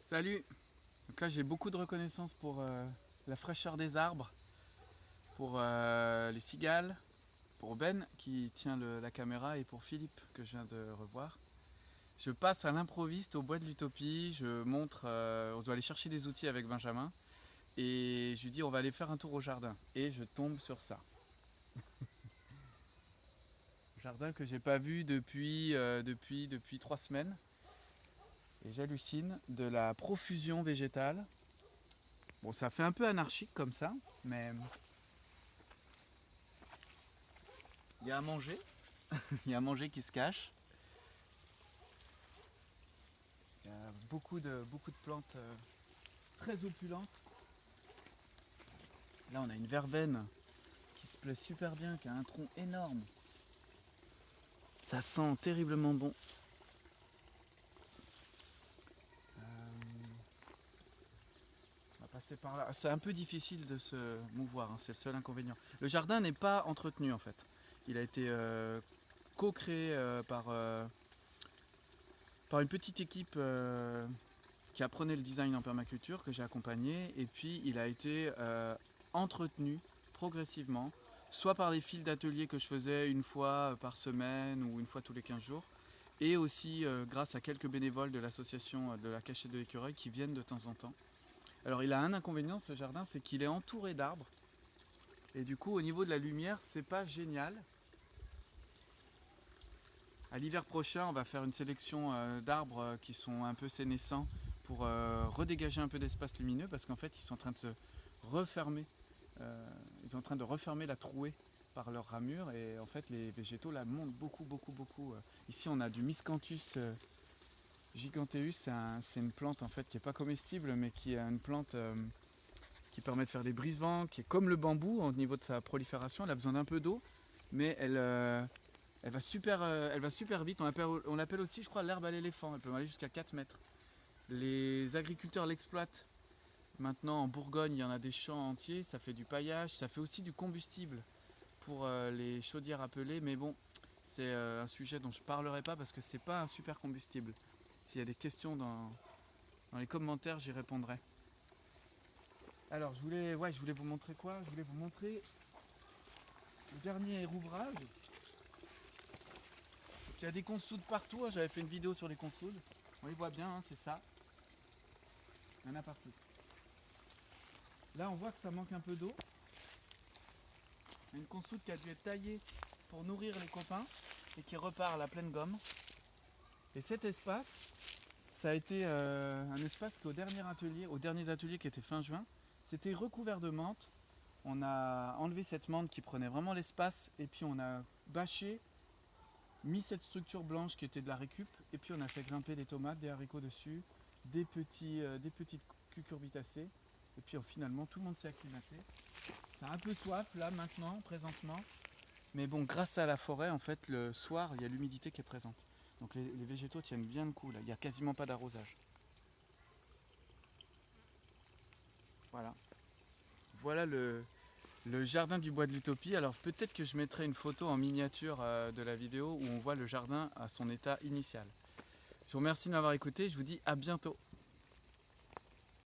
Salut! Donc là j'ai beaucoup de reconnaissance pour la fraîcheur des arbres, pour les cigales, pour Ben qui tient la caméra et pour Philippe que je viens de revoir. Je passe à l'improviste au bois de l'Utopie, je montre, on doit aller chercher des outils avec Benjamin et je lui dis on va aller faire un tour au jardin et je tombe sur ça. Jardin que j'ai pas vu depuis 3 semaines et j'hallucine de la profusion végétale. Bon, ça fait un peu anarchique comme ça, mais il y a à manger. Il y a à manger qui se cache. Il y a beaucoup de plantes très opulentes. Là, on a une verveine qui se plaît super bien, qui a un tronc énorme. Ça sent terriblement bon. On va passer par là. C'est un peu difficile de se mouvoir, hein, c'est le seul inconvénient. Le jardin n'est pas entretenu en fait. Il a été co-créé par une petite équipe qui apprenait le design en permaculture que j'ai accompagné, et puis il a été entretenu progressivement, soit par les fils d'atelier que je faisais une fois par semaine ou une fois tous les 15 jours, et aussi grâce à quelques bénévoles de l'association de la cachette de l'écureuil qui viennent de temps en temps. Alors il a un inconvénient ce jardin, c'est qu'il est entouré d'arbres, et du coup au niveau de la lumière c'est pas génial. À l'hiver prochain, on va faire une sélection d'arbres qui sont un peu sénescents pour redégager un peu d'espace lumineux parce qu'en fait, ils sont en train de se refermer. Ils sont en train de refermer la trouée par leurs ramures et en fait, les végétaux là montent beaucoup. Ici, on a du Miscanthus giganteus. C'est une plante en fait qui n'est pas comestible, mais qui est une plante qui permet de faire des brise-vents, qui est comme le bambou au niveau de sa prolifération. Elle a besoin d'un peu d'eau, mais elle va super vite. On l'appelle aussi, je crois, l'herbe à l'éléphant. Elle peut aller jusqu'à 4 mètres. Les agriculteurs l'exploitent. Maintenant, en Bourgogne, il y en a des champs entiers. Ça fait du paillage. Ça fait aussi du combustible pour les chaudières à pellet. Mais bon, c'est un sujet dont je ne parlerai pas parce que c'est pas un super combustible. S'il y a des questions dans les commentaires, j'y répondrai. Alors, je voulais vous montrer quoi? Je voulais vous montrer le dernier ouvrage. Il y a des consoudes partout, hein. J'avais fait une vidéo sur les consoudes. On les voit bien, hein, c'est ça. Il y en a partout. Là, on voit que ça manque un peu d'eau. Il y a une consoude qui a dû être taillée pour nourrir les copains et qui repart à la pleine gomme. Et cet espace, ça a été un espace qu'au aux derniers ateliers qui étaient fin juin, c'était recouvert de menthe. On a enlevé cette menthe qui prenait vraiment l'espace et puis on a bâché, mis cette structure blanche qui était de la récup et puis on a fait grimper des tomates, des haricots dessus, des petites cucurbitacées et puis finalement tout le monde s'est acclimaté. Ça a un peu soif là maintenant, présentement, mais bon, grâce à la forêt en fait le soir il y a l'humidité qui est présente, donc les végétaux tiennent bien le coup là, il n'y a quasiment pas d'arrosage. Voilà le jardin du bois de l'Utopie. Alors peut-être que je mettrai une photo en miniature de la vidéo où on voit le jardin à son état initial. Je vous remercie de m'avoir écouté, je vous dis à bientôt.